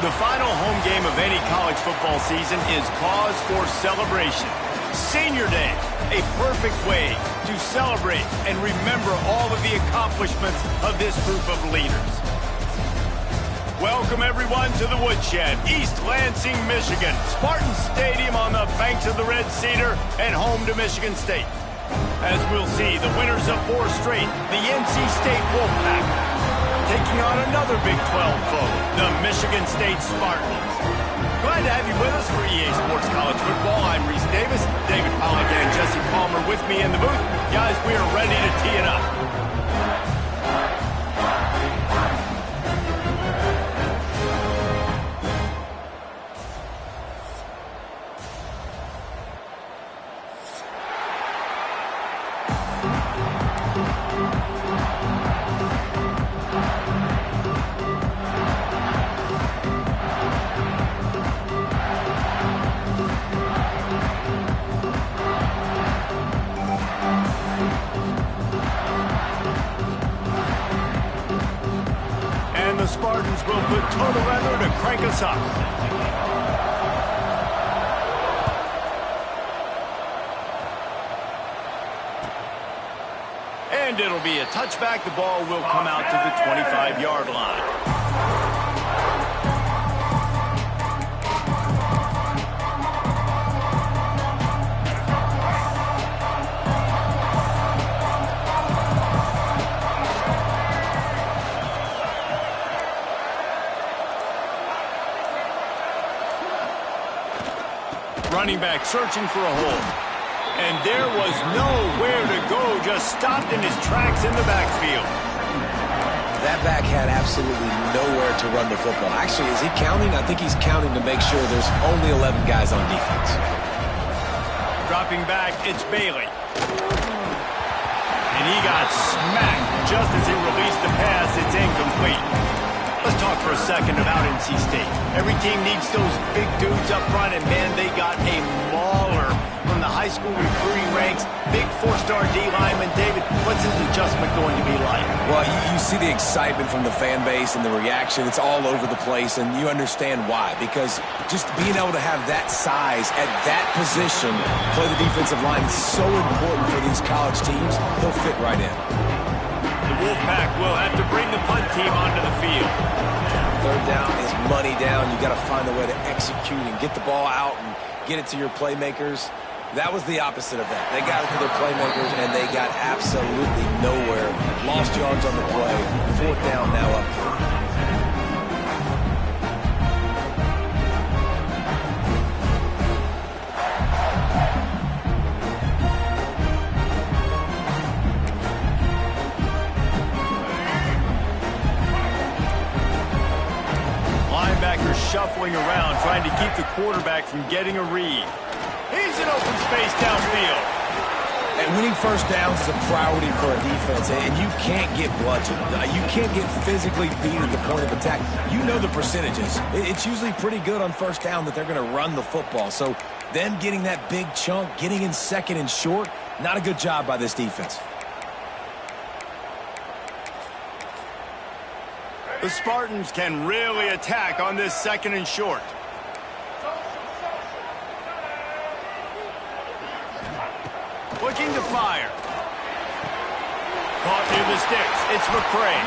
The final home game of any college football season is cause for celebration. Senior Day, a perfect way to celebrate and remember all of the accomplishments of this group of leaders. Welcome, everyone, to the Woodshed, East Lansing, Michigan. Spartan Stadium on the banks of the Red Cedar and home to Michigan State. As we'll see, the winners of 4 straight, the NC State Wolfpack, taking on another Big 12 foe, the Michigan State Spartans. Glad to have you with us for EA Sports College Football. I'm Reese Davis, David Pollack and Jesse Palmer with me in the booth. Guys, we are ready to tee it up. The Spartans will put total weather to crank us up. And it'll be a touchback. The ball will come out to the 25-yard line. Running back searching for a hole. And there was nowhere to go, just stopped in his tracks in the backfield. That back had absolutely nowhere to run the football. Actually, is he counting? I think he's counting to make sure there's only 11 guys on defense. Dropping back, it's Bailey. And he got smacked just as he released the pass. It's incomplete. Let's talk for a second about NC State. Every team needs those big dudes up front, and man, they got a mauler from the high school recruiting ranks. Big 4-star D lineman. David, what's his adjustment going to be like? Well, you see the excitement from the fan base and the reaction. It's all over the place, and you understand why. Because just being able to have that size at that position, play the defensive line, is so important for these college teams. He'll fit right in. The Wolfpack will have to bring the punt team onto the field. Third down is money down. You got to find a way to execute and get the ball out and get it to your playmakers. That was the opposite of that. They got it to their playmakers, and they got absolutely nowhere. Lost yards on the play. 4th down now up. Shuffling around, trying to keep the quarterback from getting a read. He's in open space downfield. And winning first downs is a priority for a defense, and you can't get bludgeoned. You can't get physically beat at the point of attack. You know the percentages. It's usually pretty good on first down that they're going to run the football. So them getting that big chunk, getting in second and short, not a good job by this defense. The Spartans can really attack on this 2nd and short. Looking to fire. Caught near the sticks. It's McCray.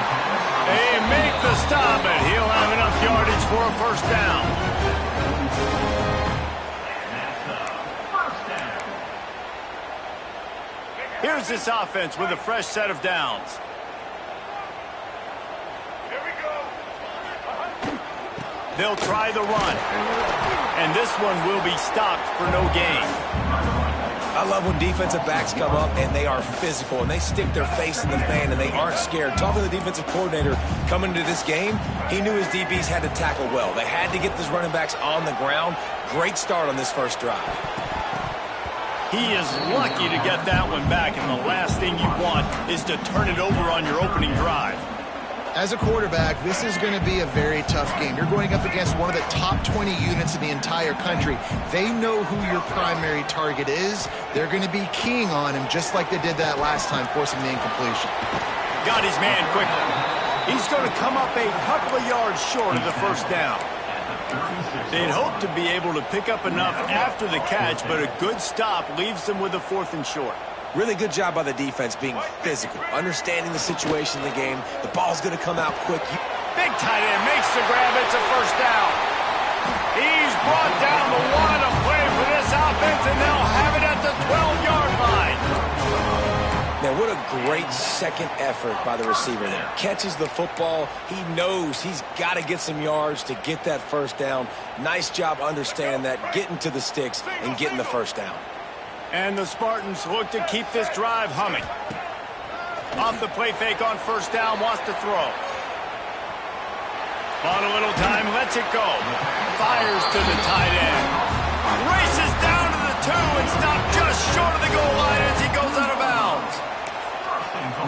They make the stop, and he'll have enough yardage for a first down. Here's this offense with a fresh set of downs. They'll try the run. And this one will be stopped for no gain. I love when defensive backs come up and they are physical and they stick their face in the fan and they aren't scared. Talking to the defensive coordinator coming into this game, he knew his DBs had to tackle well. They had to get these running backs on the ground. Great start on this first drive. He is lucky to get that one back, and the last thing you want is to turn it over on your opening drive. As a quarterback, this is going to be a very tough game. You're going up against one of the top 20 units in the entire country. They know who your primary target is. They're going to be keying on him just like they did that last time, forcing the incompletion. Got his man quickly. He's going to come up a couple of yards short of the first down. They'd hope to be able to pick up enough after the catch, but a good stop leaves them with a 4th and short. Really good job by the defense being physical, understanding the situation in the game. The ball's going to come out quick. Big tight end makes the grab. It's a 1st down. He's brought down the one to play for this offense, and they'll have it at the 12-yard line. Man, what a great second effort by the receiver there. Catches the football. He knows he's got to get some yards to get that 1st down. Nice job understanding that, getting to the sticks and getting the 1st down. And the Spartans look to keep this drive humming. Off the play fake on 1st down, wants to throw. On a little time, lets it go. Fires to the tight end. Races down to the 2 and stopped just short of the goal line as he goes out of bounds.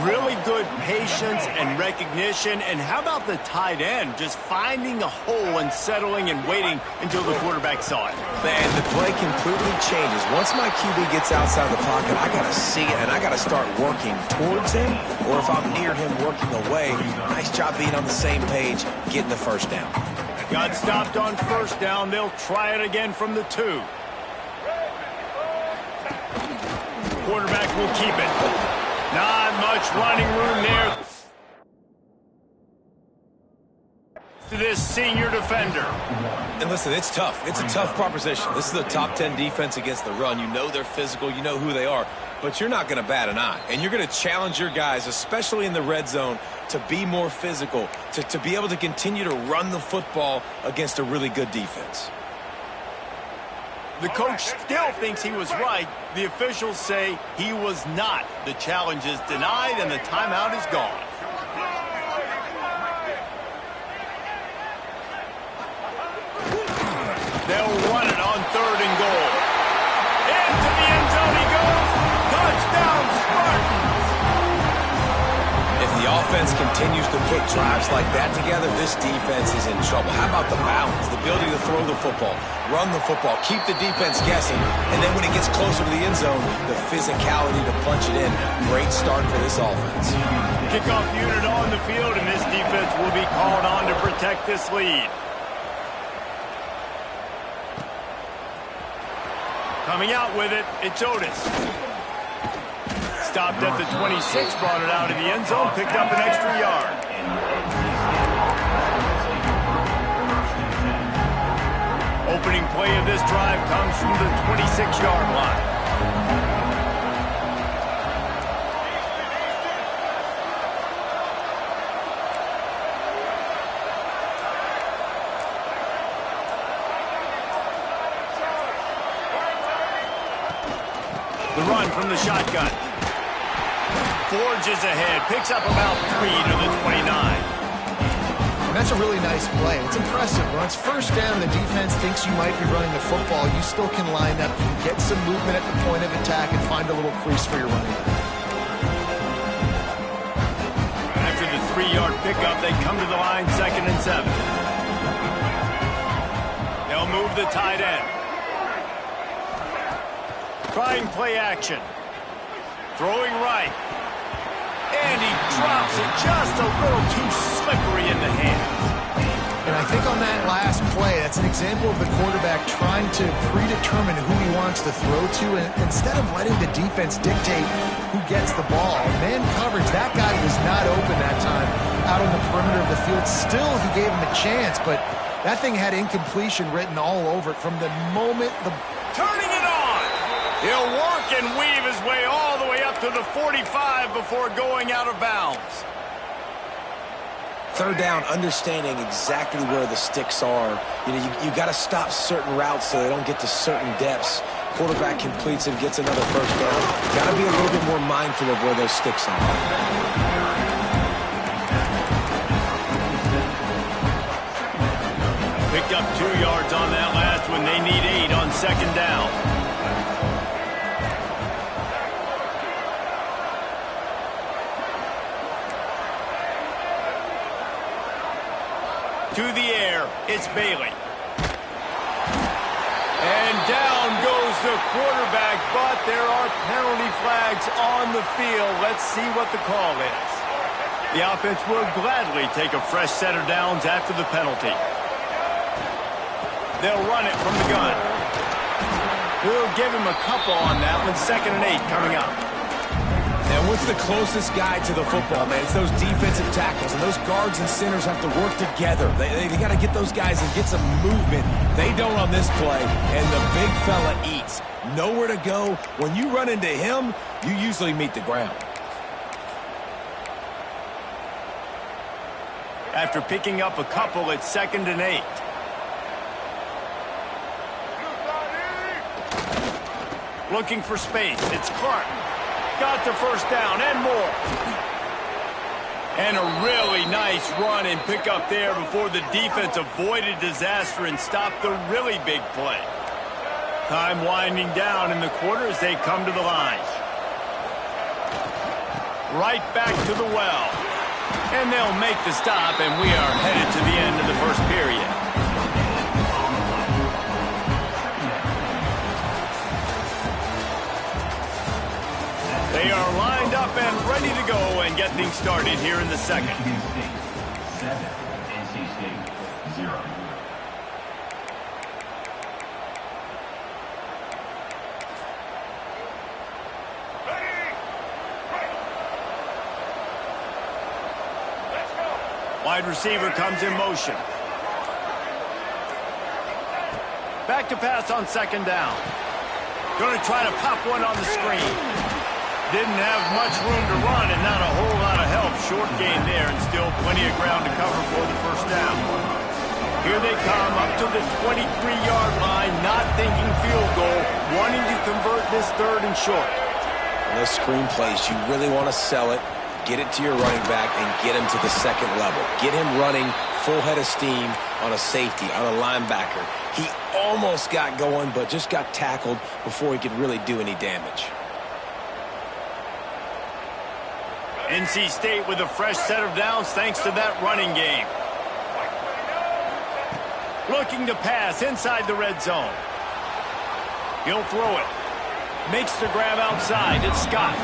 Really good patience and recognition. And how about the tight end just finding a hole and settling and waiting until the quarterback saw it? Man, the play completely changes. Once my QB gets outside the pocket, I got to see it, and I got to start working towards him, or if I'm near him, working away. Nice job being on the same page, getting the 1st down. Got stopped on 1st down. They'll try it again from the 2. Quarterback will keep it. Not much running room there to this senior defender. And listen, it's tough. It's a tough proposition. This is a top 10 defense against the run. You know they're physical. You know who they are. But you're not going to bat an eye. And you're going to challenge your guys, especially in the red zone, to be more physical, to be able to continue to run the football against a really good defense. The coach still thinks he was right. The officials say he was not. The challenge is denied, and the timeout is gone. They'll run it on 3rd and goal. Into the end zone he goes. Touchdown, Spartans! If the offense continues to put drives like that together, this defense is in trouble. How about the balance, the ability to throw the football, run the football, keep the defense guessing, and then when it gets closer to the end zone, the physicality to punch it in. Great start for this offense. Kickoff unit on the field, and this defense will be called on to protect this lead. Coming out with it, it's Otis. Stopped at the 26, brought it out of the end zone, picked up an extra yard. Opening play of this drive comes from the 26-yard line. The run from the shotgun. Forges ahead, picks up about 3 to the 29. And that's a really nice play. It's impressive. When it's 1st down, the defense thinks you might be running the football. You still can line up, you can get some movement at the point of attack, and find a little crease for your running back. After the 3-yard pickup, they come to the line, 2nd and 7. They'll move the tight end. Trying play action. Throwing right. And he drops it just a little too slippery in the hands. And I think on that last play, that's an example of the quarterback trying to predetermine who he wants to throw to, and instead of letting the defense dictate who gets the ball. Man coverage, that guy was not open that time out on the perimeter of the field. Still, he gave him a chance, but that thing had incompletion written all over it from the moment the... Turning it on! He'll work and weave his way all the way up to the 45 before going out of bounds. 3rd down, understanding exactly where the sticks are. You know, you got to stop certain routes so they don't get to certain depths. Quarterback completes and gets another 1st down. Got to be a little bit more mindful of where those sticks are. Picked up 2 yards on that last one. They need 8 on 2nd down. To the air, it's Bailey. And down goes the quarterback, but there are penalty flags on the field. Let's see what the call is. The offense will gladly take a fresh set of downs after the penalty. They'll run it from the gun. We'll give him a couple on that one. 2nd and 8 coming up. And what's the closest guy to the football, man? It's those defensive tackles, and those guards and centers have to work together. They got to get those guys and get some movement. They don't on this play, and the big fella eats. Nowhere to go. When you run into him, you usually meet the ground. After picking up a couple, it's 2nd and 8. Looking for space. It's Clark. Got the first down and more. And a really nice run and pick up there before the defense avoided disaster and stopped the really big play. Time winding down in the quarter as they come to the line. Right back to the well. And they'll make the stop, and we are headed to the end of the first period. They are lined up and ready to go and get things started here in the second. Michigan State 7, NC State 0. Wide receiver comes in motion. Back to pass on 2nd down. Going to try to pop one on the screen. Didn't have much room to run and not a whole lot of help. Short gain there and still plenty of ground to cover for the first down. Here they come up to the 23-yard line, not thinking field goal, wanting to convert this 3rd and short. And those screen plays, you really want to sell it, get it to your running back, and get him to the 2nd level. Get him running full head of steam on a safety, on a linebacker. He almost got going, but just got tackled before he could really do any damage. NC State with a fresh set of downs thanks to that running game. Looking to pass inside the red zone. He'll throw it. Makes the grab outside. It's Scott.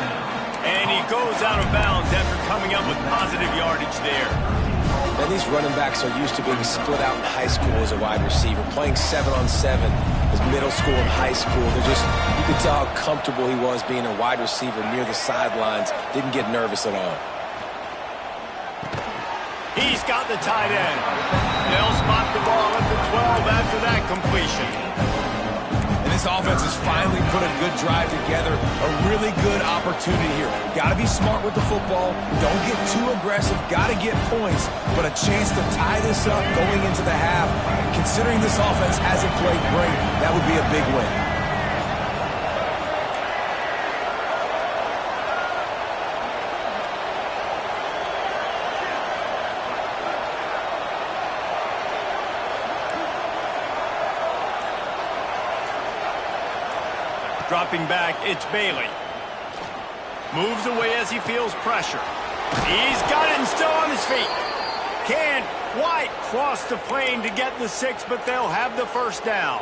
And he goes out of bounds after coming up with positive yardage there. And these running backs are used to being split out in high school as a wide receiver, playing 7-on-7 as middle school and high school. You could tell how comfortable he was being a wide receiver near the sidelines. Didn't get nervous at all. He's got the tight end. They'll spot the ball at the 12 after that completion. And this offense has finally put a good drive together. A really good opportunity here. Got to be smart with the football. Don't get too aggressive. Got to get points. But a chance to tie this up going into the half. Considering this offense hasn't played great, that would be a big win. Dropping back, it's Bailey. Moves away as he feels pressure. He's got it and still on his feet. Can't quite cross the plane to get the 6, but they'll have the first down.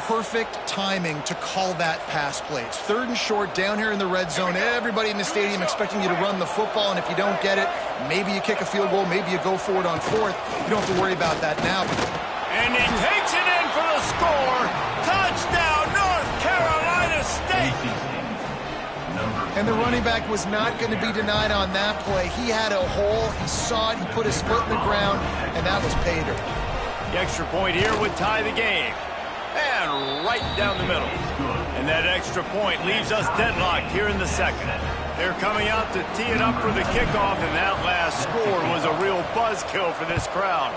Perfect timing to call that pass play. It's 3rd and short down here in the red zone. Everybody in the stadium expecting you to run the football, and if you don't get it, maybe you kick a field goal, maybe you go for it on 4th. You don't have to worry about that now. And he takes it in for the score. Touchdown, North Carolina State. And the running back was not going to be denied on that play. He had a hole, he saw it, he put his foot in the ground, and that was pay dirt. The extra point here would tie the game. And right down the middle. And that extra point leaves us deadlocked here in the second. They're coming out to tee it up for the kickoff, and that last score was a real buzzkill for this crowd.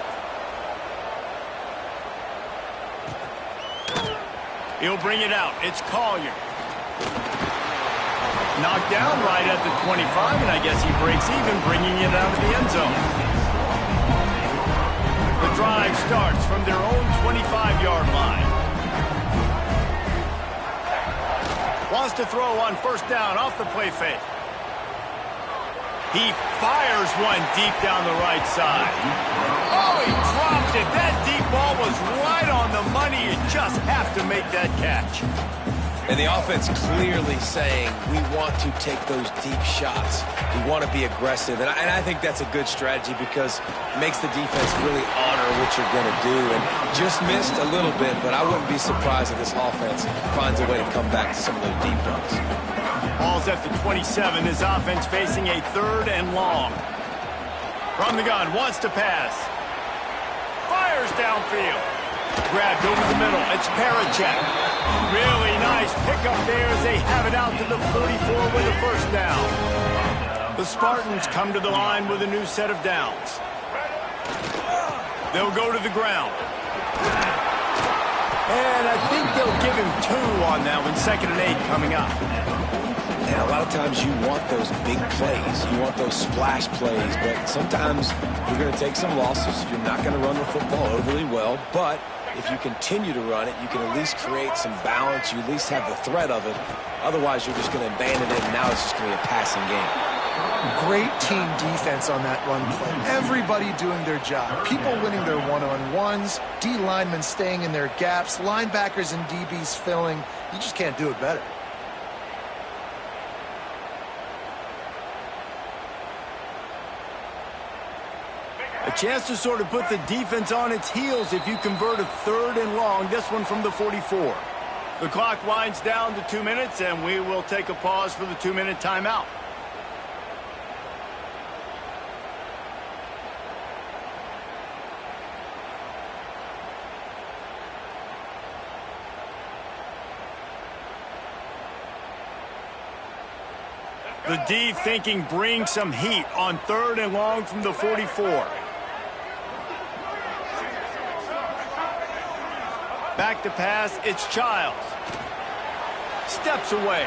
He'll bring it out. It's Collier. Knocked down right at the 25, and I guess he breaks even, bringing it out of the end zone. The drive starts from their own 25-yard line. Wants to throw on 1st down off the play fake. He fires one deep down the right side. Oh, he dropped it. That deep ball was right on the money. You just have to make that catch. And the offense clearly saying, we want to take those deep shots. We want to be aggressive. And I think that's a good strategy because it makes the defense really honor what you're going to do. And just missed a little bit, but I wouldn't be surprised if this offense finds a way to come back to some of those deep dunks. Ball's at the 27. His offense facing a 3rd and long. From the gun, wants to pass. Fires downfield. Grabbed over the middle. It's Parachek. Really nice pickup there as they have it out to the 44 with a first down. The Spartans come to the line with a new set of downs. They'll go to the ground. And I think they'll give him 2 on that one. 2nd and 8 coming up. And a lot of times you want those big plays. You want those splash plays. But sometimes you're going to take some losses. You're not going to run the football overly well. But if you continue to run it, you can at least create some balance. You at least have the threat of it. Otherwise, you're just going to abandon it, and now it's just going to be a passing game. Great team defense on that run play. Everybody doing their job. People winning their one-on-ones, D linemen staying in their gaps, linebackers and DBs filling. You just can't do it better. A chance to sort of put the defense on its heels if you convert a 3rd and long, this one from the 44. The clock winds down to 2 minutes, and we will take a pause for the 2-minute timeout. The D thinking bring some heat on 3rd and long from the 44. Back to pass, it's Childs. Steps away.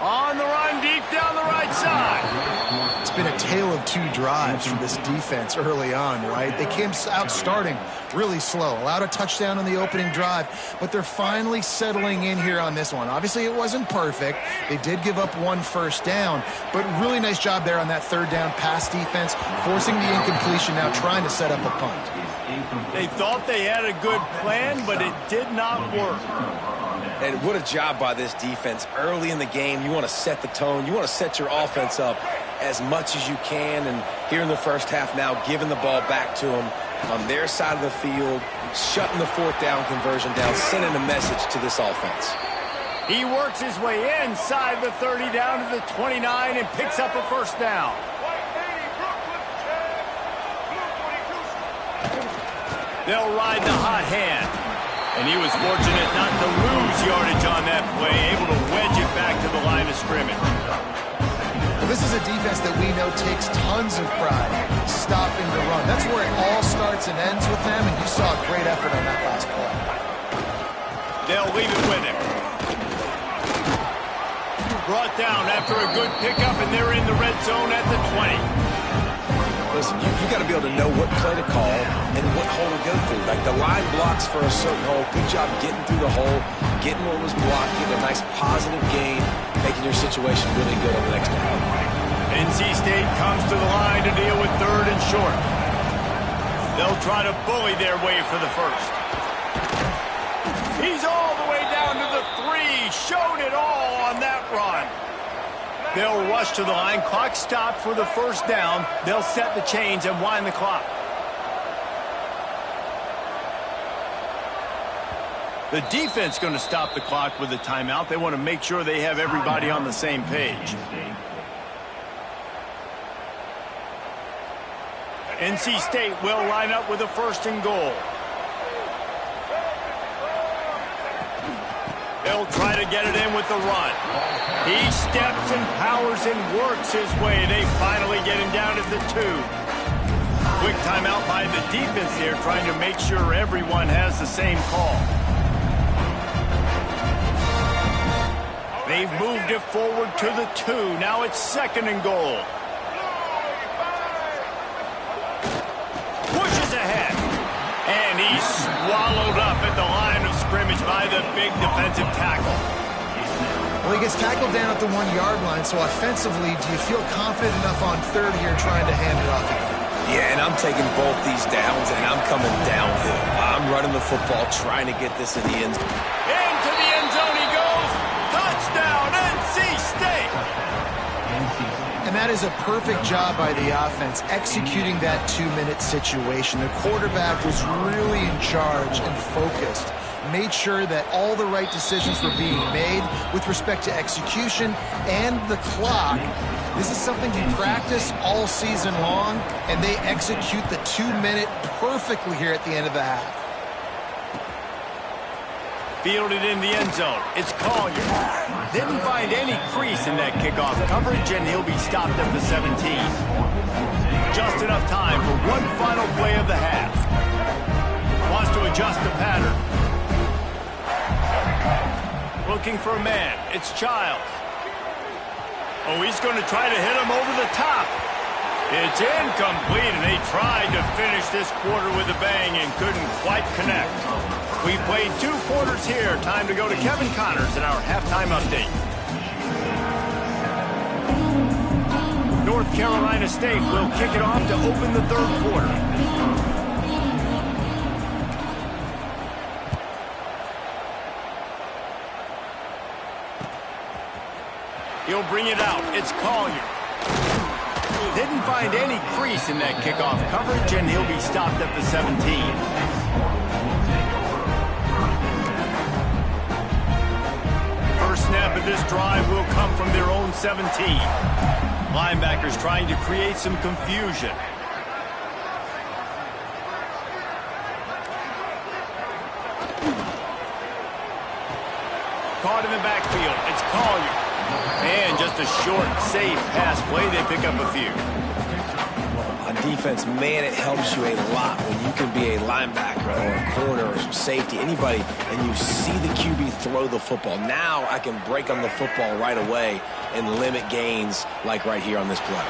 On the run, deep down the right side. It's been a tale of 2 drives for this defense early on, right? They came out starting really slow, allowed a touchdown on the opening drive, but they're finally settling in here on this one. Obviously, it wasn't perfect. They did give up 1 first down, but really nice job there on that 3rd down pass defense, forcing the incompletion, now trying to set up a punt. They thought they had a good plan, but it did not work. And what a job by this defense. Early in the game, you want to set the tone. You want to set your offense up as much as you can. And here in the first half now, giving the ball back to them on their side of the field, shutting the 4th down conversion down, sending a message to this offense. He works his way inside the 30 down to the 29 and picks up a first down. They'll ride the hot hand. And he was fortunate not to lose yardage on that play, able to wedge it back to the line of scrimmage. Well, this is a defense that we know takes tons of pride stopping the run. That's where it all starts and ends with them, and you saw a great effort on that last play. They'll leave it with him. Brought down after a good pickup, and they're in the red zone at the 20. Listen, you got to be able to know what play to call and what hole to go through. Like the line blocks for a certain hole. Good job getting through the hole, getting what was blocked, getting a nice positive gain, making your situation really good on the next down. NC State comes to the line to deal with 3rd and short. They'll try to bully their way for the first. He's all the way down to the 3. Showed it all on that run. They'll rush to the line. Clock stopped for the first down. They'll set the chains and wind the clock. The defense going to stop the clock with a timeout. They want to make sure they have everybody on the same page. NC State will line up with a 1st and goal. They'll try to get it in with the run. He steps and powers and works his way. They finally get him down at the 2. Quick timeout by the defense there, trying to make sure everyone has the same call. They've moved it forward to the 2. Now it's 2nd and goal. Pushes ahead. And he's swallowed up at the line of scrimmage by the big defensive tackle. Well, he gets tackled down at the 1-yard line, so offensively, do you feel confident enough on 3rd here trying to hand it off again? Yeah, and I'm taking both these downs, and I'm coming downhill. I'm running the football, trying to get this in the end zone. Into the end zone he And that is a perfect job by the offense, executing that 2-minute situation. The quarterback was really in charge and focused, made sure that all the right decisions were being made with respect to execution and the clock. This is something you practice all season long, and they execute the 2-minute perfectly here at the end of the half. Fielded in the end zone. It's Collier. Didn't find any crease in that kickoff coverage, and he'll be stopped at the 17. Just enough time for one final play of the half. Wants to adjust the pattern. Looking for a man. It's Childs. Oh, he's going to try to hit him over the top. It's incomplete, and they tried to finish this quarter with a bang and couldn't quite connect. We played 2 quarters here. Time to go to Kevin Connors in our halftime update. North Carolina State will kick it off to open the 3rd quarter. He'll bring it out. It's Collier. Didn't find any crease in that kickoff coverage, and he'll be stopped at the 17. First snap of this drive will come from their own 17. Linebackers trying to create some confusion. Caught in the backfield. It's Collier. And just a short, safe pass play. They pick up a few. On defense, man, it helps you a lot when you can be a linebacker or a corner or some safety, anybody, and you see the QB throw the football. Now I can break on the football right away and limit gains like right here on this play.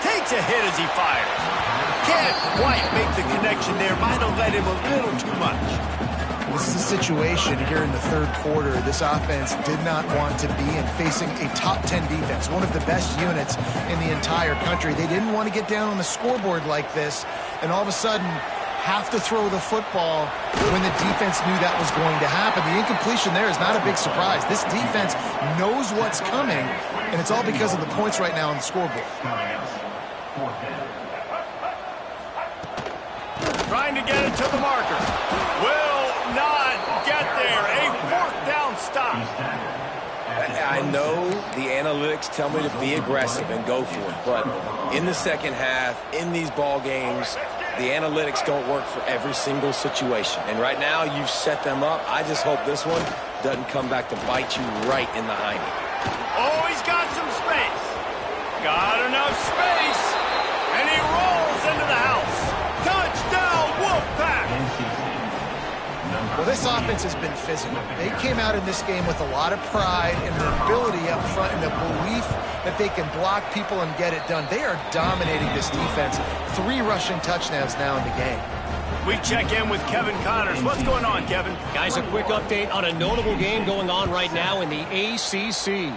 Takes a hit as he fires. Can't quite make the connection there. Might have let him a little too much. This is a situation here in the 3rd quarter this offense did not want to be in, facing a top 10 defense, one of the best units in the entire country. They didn't want to get down on the scoreboard like this and all of a sudden have to throw the football when the defense knew that was going to happen. The incompletion there is not a big surprise. This defense knows what's coming, and it's all because of the points right now on the scoreboard. Trying to get it to the marker. Will not get there. A 4th down stop. I know the analytics tell me to be aggressive and go for it, but in the second half, in these ball games, the analytics don't work for every single situation. And right now, you've set them up. I just hope this one doesn't come back to bite you right in the hiney. Oh, he's got some space. Got enough space. And he rolls into the house. Touchdown, Wolfpack. Well, this offense has been physical. They came out in this game with a lot of pride and the ability up front and the belief that they can block people and get it done. They are dominating this defense. 3 rushing touchdowns now in the game. We check in with Kevin Connors. What's going on, Kevin? Guys, a quick update on a notable game going on right now in the ACC.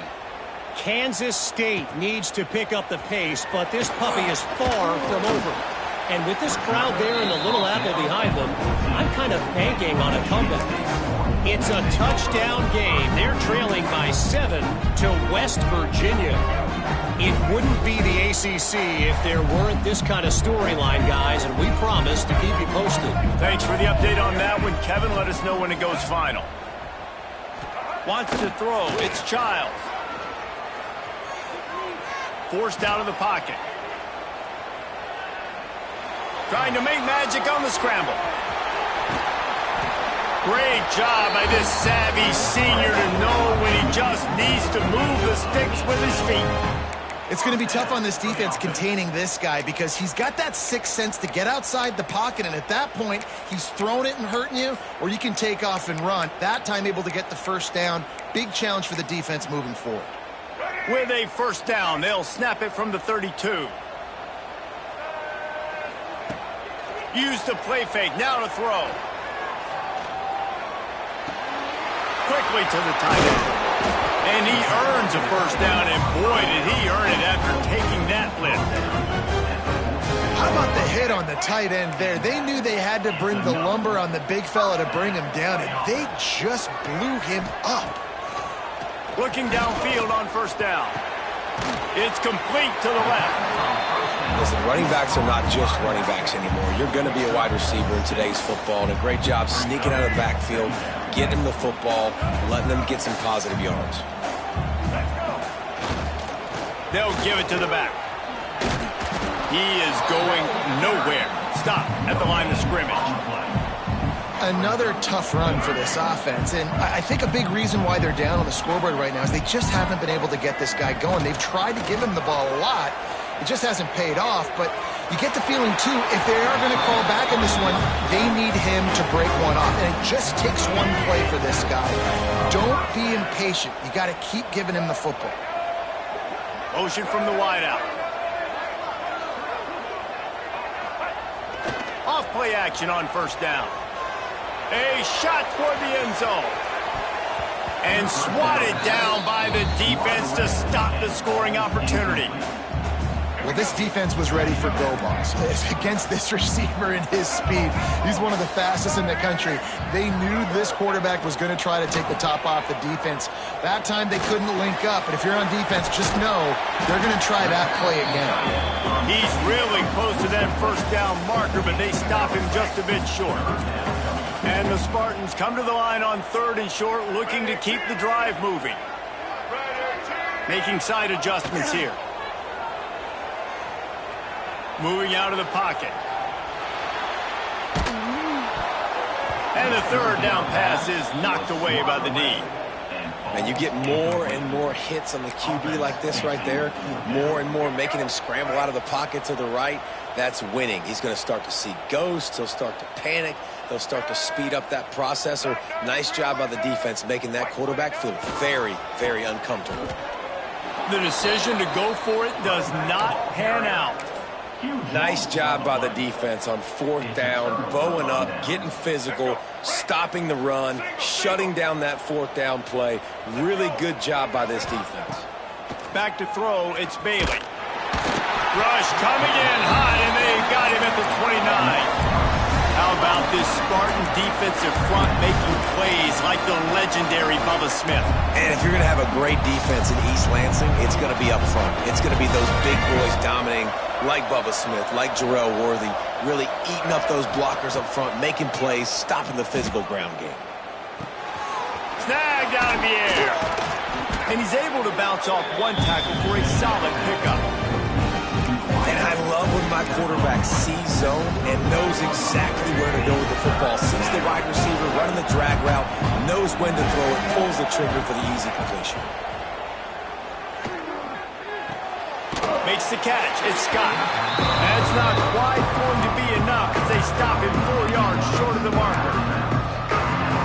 Kansas State needs to pick up the pace, but this puppy is far from over. And with this crowd there and the Little Apple behind them, I'm kind of banking on a comeback. It's a touchdown game. They're trailing by 7 to West Virginia. It wouldn't be the ACC if there weren't this kind of storyline, guys, and we promise to keep you posted. Thanks for the update on that one, Kevin. Let us know when it goes final. Wants to throw. It's Childs. Forced out of the pocket. Trying to make magic on the scramble. Great job by this savvy senior to know when he just needs to move the sticks with his feet. It's going to be tough on this defense containing this guy because he's got that 6th sense to get outside the pocket, and at that point, he's throwing it and hurting you, or you can take off and run. That time able to get the 1st down. Big challenge for the defense moving forward. With a 1st down, they'll snap it from the 32. Use the play fake, now to throw. Quickly to the tight end. And he earns a 1st down, and boy, did he earn it after taking that lift. How about the hit on the tight end there? They knew they had to bring the lumber on the big fella to bring him down, and they just blew him up. Looking downfield on 1st down. It's complete to the left. Listen, running backs are not just running backs anymore. You're going to be a wide receiver in today's football, and a great job sneaking out of the backfield, getting them the football, letting them get some positive yards. They'll give it to the back. He is going nowhere. Stop at the line of scrimmage. Another tough run for this offense, and I think a big reason why they're down on the scoreboard right now is they just haven't been able to get this guy going. They've tried to give him the ball a lot. It just hasn't paid off, but you get the feeling, too, if they are going to fall back in this one, they need him to break one off, and it just takes one play for this guy. Don't be impatient. You got to keep giving him the football. Motion from the wideout. Off play action on first down. A shot toward the end zone. And swatted down by the defense to stop the scoring opportunity. Well, this defense was ready for go balls. Against this receiver and his speed, he's one of the fastest in the country. They knew this quarterback was going to try to take the top off the defense. That time they couldn't link up, but if you're on defense, just know they're going to try that play again. He's really close to that first down marker, but they stop him just a bit short. And the Spartans come to the line on 3rd and short, looking to keep the drive moving. Making side adjustments here. Moving out of the pocket. And the 3rd down pass is knocked away by the knee. And you get more and more hits on the QB like this right there. More and more making him scramble out of the pocket to the right. That's winning. He's going to start to see ghosts. He'll start to panic. They'll start to speed up that processor. Nice job by the defense making that quarterback feel very, very uncomfortable. The decision to go for it does not pan out. Nice job by the defense on 4th down, bowing up, getting physical, stopping the run, shutting down that 4th down play. Really good job by this defense. Back to throw, it's Bailey. Rush coming in hot, and they got him at the 29. How about this Spartan defensive front making plays like the legendary Bubba Smith? And if you're going to have a great defense in East Lansing, it's going to be up front. It's going to be those big boys dominating like Bubba Smith, like Jarrell Worthy, really eating up those blockers up front, making plays, stopping the physical ground game. Snagged out in the air. And he's able to bounce off one tackle for a solid pickup. And I love when my quarterback sees zone and knows exactly where to go with the football. Sees the wide receiver running the drag route, knows when to throw it, pulls the trigger for the easy completion. Makes the catch. It's Scott. That's not quite going to be enough as they stop him 4 yards short of the marker.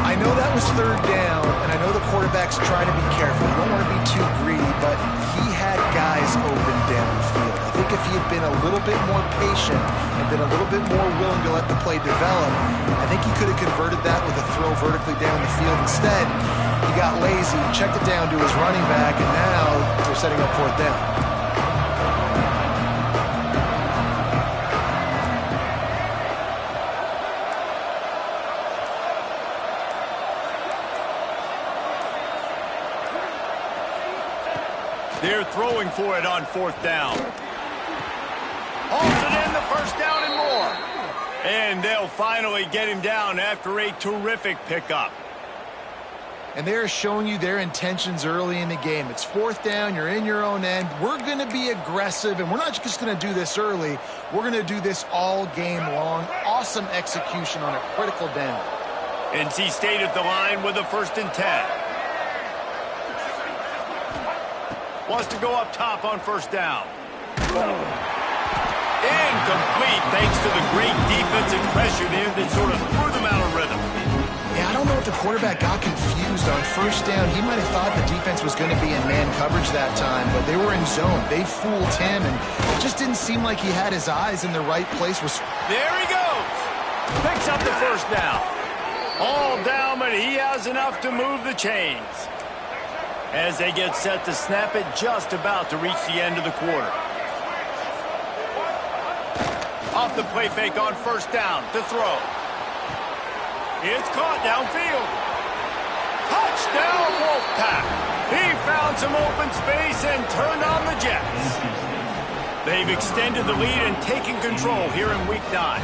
I know that was 3rd down, and I know the quarterback's trying to be careful. You don't want to be too greedy, but he had guys open downfield. I think if he had been a little bit more patient and been a little bit more willing to let the play develop, I think he could have converted that with a throw vertically down the field. Instead, he got lazy, checked it down to his running back, and now they're setting up 4th down. They're throwing for it on 4th down. Hauls it in, the first down and more. And they'll finally get him down after a terrific pickup. And they're showing you their intentions early in the game. It's 4th down, you're in your own end. We're going to be aggressive, and we're not just going to do this early. We're going to do this all game long. Awesome execution on a critical down. NC State at the line with a 1st and 10. Wants to go up top on 1st down. Incomplete thanks to the great defensive pressure there that sort of threw them out of rhythm. Yeah, I don't know if the quarterback got confused on 1st down. He might have thought the defense was going to be in man coverage that time, but they were in zone. They fooled him, and it just didn't seem like he had his eyes in the right place. There he goes. Picks up the 1st down. All down, but he has enough to move the chains. As they get set to snap it, just about to reach the end of the quarter. Off the play fake on 1st down to throw. It's caught downfield. Touchdown, Wolfpack. He found some open space and turned on the Jets. They've extended the lead and taken control here in Week 9.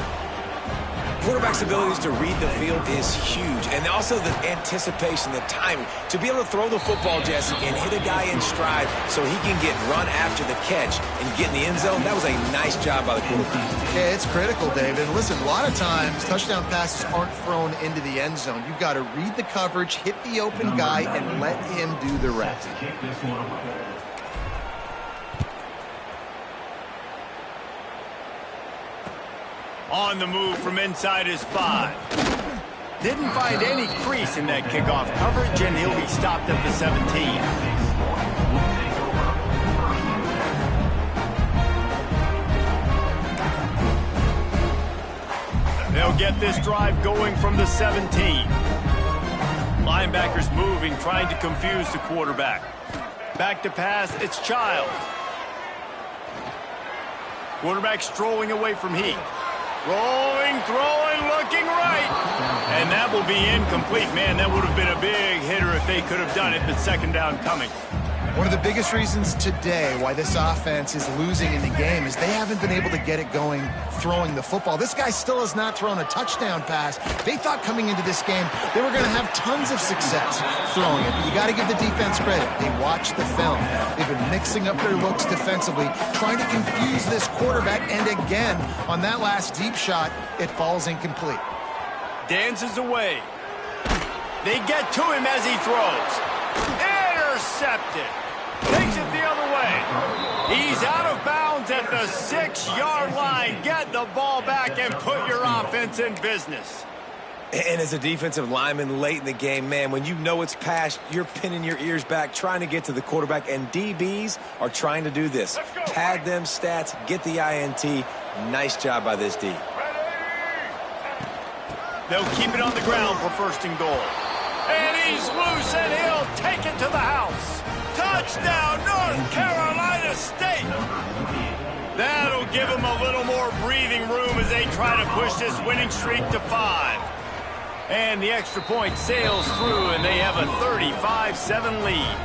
Quarterback's abilities to read the field is huge, and also the anticipation, the timing. To be able to throw the football, Jesse, and hit a guy in stride so he can get run after the catch and get in the end zone, that was a nice job by the quarterback. Yeah, it's critical, David. Listen, a lot of times touchdown passes aren't thrown into the end zone. You've got to read the coverage, hit the open guy, and let him do the rest. On the move from inside his 5. Didn't find any crease in that kickoff coverage, and he'll be stopped at the 17. They'll get this drive going from the 17. Linebackers moving, trying to confuse the quarterback. Back to pass, it's Childs. Quarterback strolling away from Heat. Rolling, throwing, looking right. And that will be incomplete. Man, that would have been a big hitter if they could have done it, but second down coming. One of the biggest reasons today why this offense is losing in the game is they haven't been able to get it going throwing the football. This guy still has not thrown a touchdown pass. They thought coming into this game they were going to have tons of success throwing it. But you got to give the defense credit. They watched the film. They've been mixing up their looks defensively, trying to confuse this quarterback. And again, on that last deep shot, it falls incomplete. Dances away. They get to him as he throws. Intercepted. Takes it the other way. He's out of bounds at the 6-yard line. Get the ball back and put your offense in business. And as a defensive lineman late in the game, man, when you know it's past, you're pinning your ears back, trying to get to the quarterback, and DBs are trying to do this. Pad them stats, get the INT. Nice job by this D. They'll keep it on the ground for 1st and goal. And he's loose, and he'll take it to the house. Touchdown, North Carolina State. That'll give them a little more breathing room as they try to push this winning streak to 5. And the extra point sails through, and they have a 35-7 lead.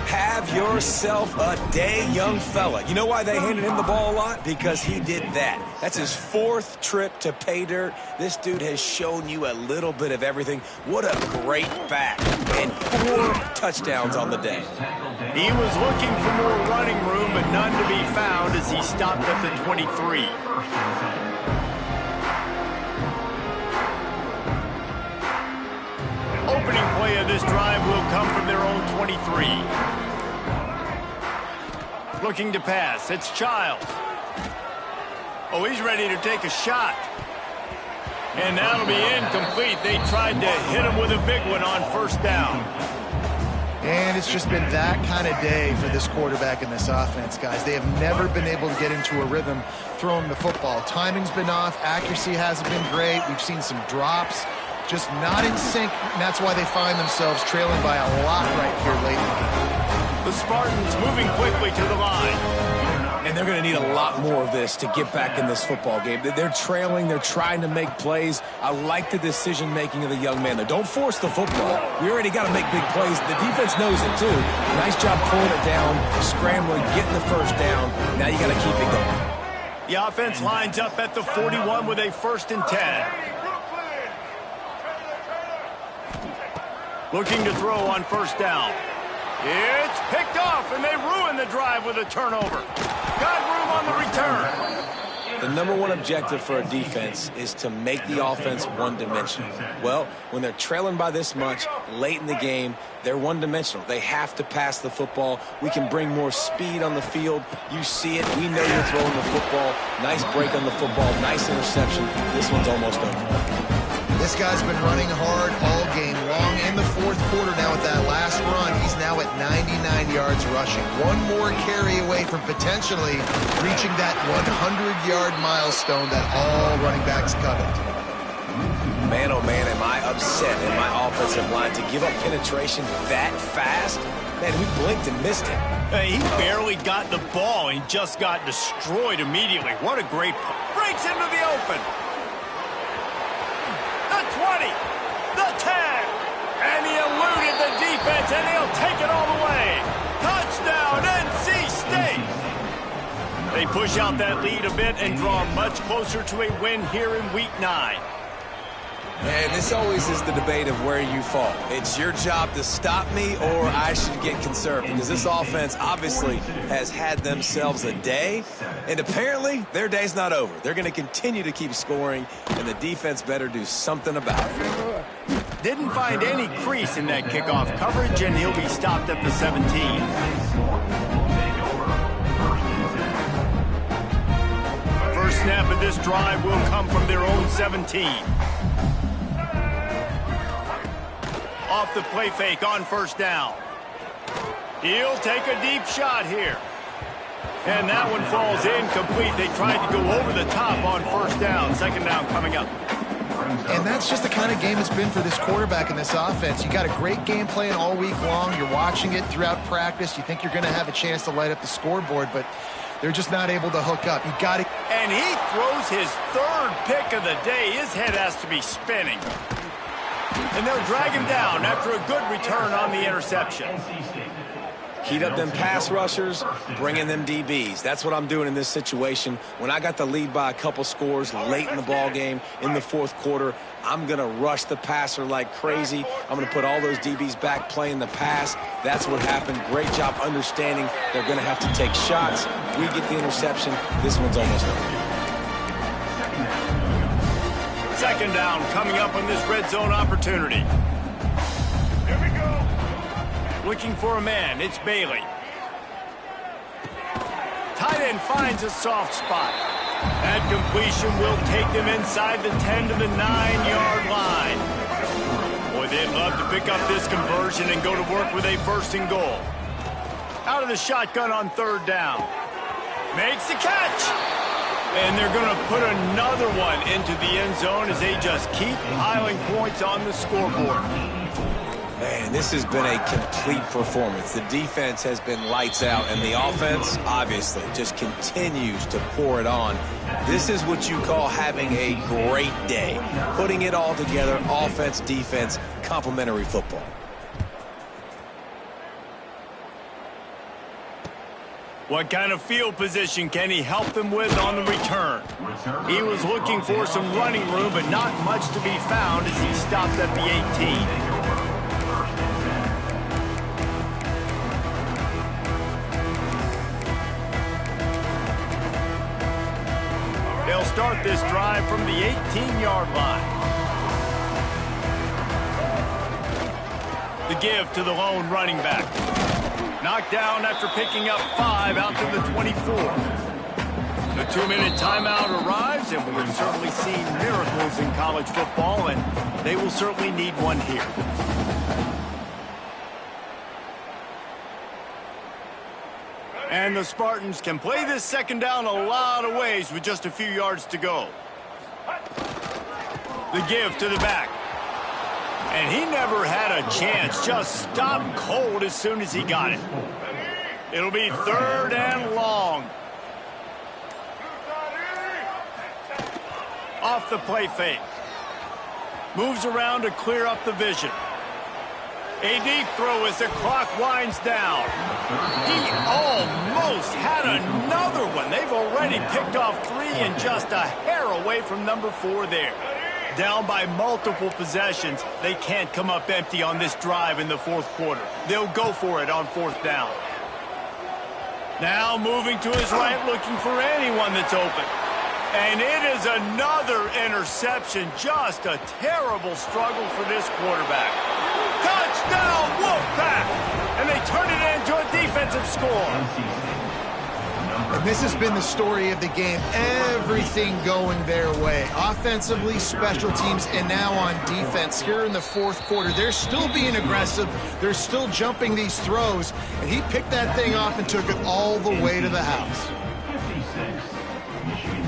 Have yourself a day, young fella. You know why they handed him the ball a lot? Because he did that. That's his 4th trip to pay dirt. This dude has shown you a little bit of everything. What a great back. And 4 touchdowns on the day. He was looking for more running room, but none to be found as he stopped at the 23. Opening play of this drive will come from their own 23. Looking to pass. It's Childs. Oh, he's ready to take a shot. And that'll be incomplete. They tried to hit him with a big one on 1st down. And it's just been that kind of day for this quarterback and this offense, guys. They have never been able to get into a rhythm throwing the football. Timing's been off. Accuracy hasn't been great. We've seen some drops. Just not in sync, and that's why they find themselves trailing by a lot right here late in the game. The Spartans moving quickly to the line. And they're going to need a lot more of this to get back in this football game. They're trailing. They're trying to make plays. I like the decision-making of the young man. Don't force the football. We already got to make big plays. The defense knows it, too. Nice job pulling it down, scrambling, getting the 1st down. Now you got to keep it going. The offense lines up at the 41 with a 1st and 10. Looking to throw on 1st down. It's picked off, and they ruin the drive with a turnover. Got room on the return. The number one objective for a defense is to make the offense one-dimensional. Well, when they're trailing by this much late in the game, they're one-dimensional. They have to pass the football. We can bring more speed on the field. You see it. We know you're throwing the football. Nice break on the football. Nice interception. This one's almost over. This guy's been running hard all game long. In the 4th quarter now with that last run, he's now at 99 yards rushing. One more carry away from potentially reaching that 100-yard milestone that all running backs covet. Man, oh man, am I upset in my offensive line to give up penetration that fast? Man, we blinked and missed it. He barely got the ball and just got destroyed immediately. What a great breaks into the open. The 20, the 10, and he eluded the defense, and he'll take it all the way. push out that lead a bit and draw much closer to a win here in Week 9. And this always is the debate of where you fall. It's your job to stop me or I should get conserved, because this offense obviously has had themselves a day, and apparently their day's not over. They're going to continue to keep scoring, and the defense better do something about it. Didn't find any crease in that kickoff coverage, and he'll be stopped at the 17. First snap of this drive will come from their own 17. Off the play fake on first down. He'll take a deep shot here. And that one falls incomplete. They tried to go over the top on first down. Second down coming up. And that's just the kind of game it's been for this quarterback in this offense. You got a great game plan all week long. You're watching it throughout practice. You think you're going to have a chance to light up the scoreboard, but they're just not able to hook up. You got to. And he throws his third pick of the day. His head has to be spinning. And they'll drag him down after a good return on the interception. Heat up them pass rushers, bring in them DBs. That's what I'm doing in this situation. When I got the lead by a couple scores late in the ball game in the fourth quarter, I'm going to rush the passer like crazy. I'm going to put all those DBs back playing the pass. That's what happened. Great job understanding they're going to have to take shots. We get the interception. This one's almost over. Second down coming up on this red zone opportunity. Here we go. Looking for a man. It's Bailey. Tight end finds a soft spot. That completion will take them inside the 10 to the 9-yard line. Boy, they'd love to pick up this conversion and go to work with a first and goal. Out of the shotgun on third down. Makes the catch. And they're going to put another one into the end zone as they just keep piling points on the scoreboard. Man, this has been a complete performance. The defense has been lights out, and the offense, obviously, just continues to pour it on. This is what you call having a great day. Putting it all together, offense, defense, complementary football. What kind of field position can he help them with on the return? He was looking for some running room, but not much to be found as he stopped at the 18. They'll start this drive from the 18-yard line. The give to the lone running back. Knocked down after picking up 5 out to the 24. The 2-minute timeout arrives, and we've certainly seen miracles in college football, and they will certainly need one here. And the Spartans can play this second down a lot of ways with just a few yards to go. The give to the back. And he never had a chance, just stopped cold as soon as he got it. It'll be third and long. Off the play fake. Moves around to clear up the vision. A deep throw as the clock winds down. He almost had another one. They've already picked off 3 and just a hair away from number 4 there. Down by multiple possessions, they can't come up empty on this drive in the fourth quarter. They'll go for it on fourth down. Now moving to his right, looking for anyone that's open. And it is another interception. Just a terrible struggle for this quarterback. Touchdown, Wolfpack! And they turn it into a defensive score. And this has been the story of the game. Everything going their way. Offensively, special teams, and now on defense here in the fourth quarter. They're still being aggressive. They're still jumping these throws. And he picked that thing off and took it all the way to the house.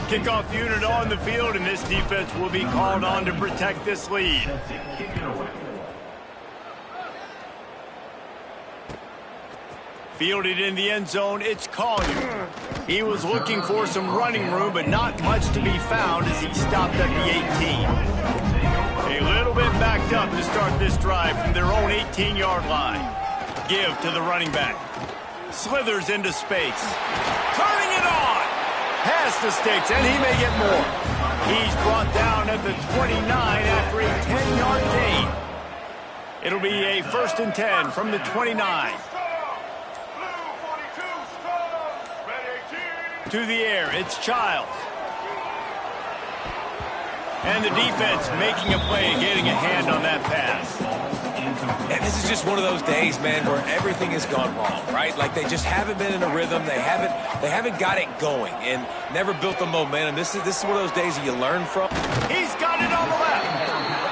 Kickoff unit on the field, and this defense will be called on to protect this lead. Fielded in the end zone, it's Collier. He was looking for some running room, but not much to be found as he stopped at the 18. A little bit backed up to start this drive from their own 18-yard line. Give to the running back. Slithers into space. Turning it on! past the sticks, and he may get more. He's brought down at the 29 after a 10-yard gain. It'll be a 1st and 10 from the 29. To the air, it's Childs. And the defense making a play, getting a hand on that pass. And this is just one of those days, man, where everything has gone wrong, right? Like they just haven't been in a rhythm. They haven't got it going and never built the momentum. This is one of those days that you learn from. He's got it on the left.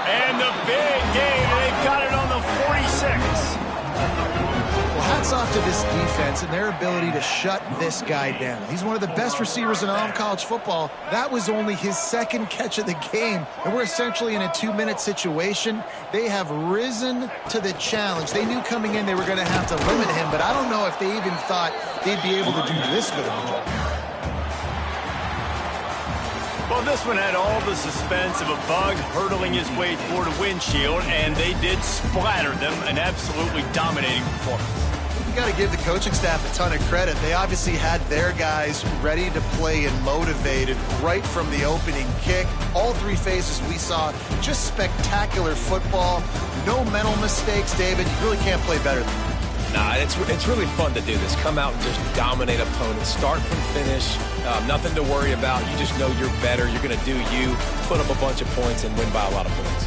And the big gain, and they've got it on the 46. Well, hats off to this defense and their ability to shut this guy down. He's one of the best receivers in all of college football. That was only his 2nd catch of the game, and we're essentially in a 2-minute situation. They have risen to the challenge. They knew coming in they were going to have to limit him, but I don't know if they even thought they'd be able to do this good of a job. Well, this one had all the suspense of a bug hurtling his way toward a windshield, and they did splatter them, an absolutely dominating performance. You got to give the coaching staff a ton of credit. They obviously had their guys ready to play and motivated right from the opening kick. All 3 phases we saw, just spectacular football. No mental mistakes, David. You really can't play better than that. Nah, it's really fun to do this. Come out and just dominate opponents. Start from finish. Nothing to worry about. You just know you're better. You're going to do you, put up a bunch of points, and win by a lot of points.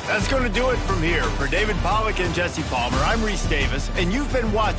That's going to do it from here. For David Pollack and Jesse Palmer, I'm Reese Davis, and you've been watching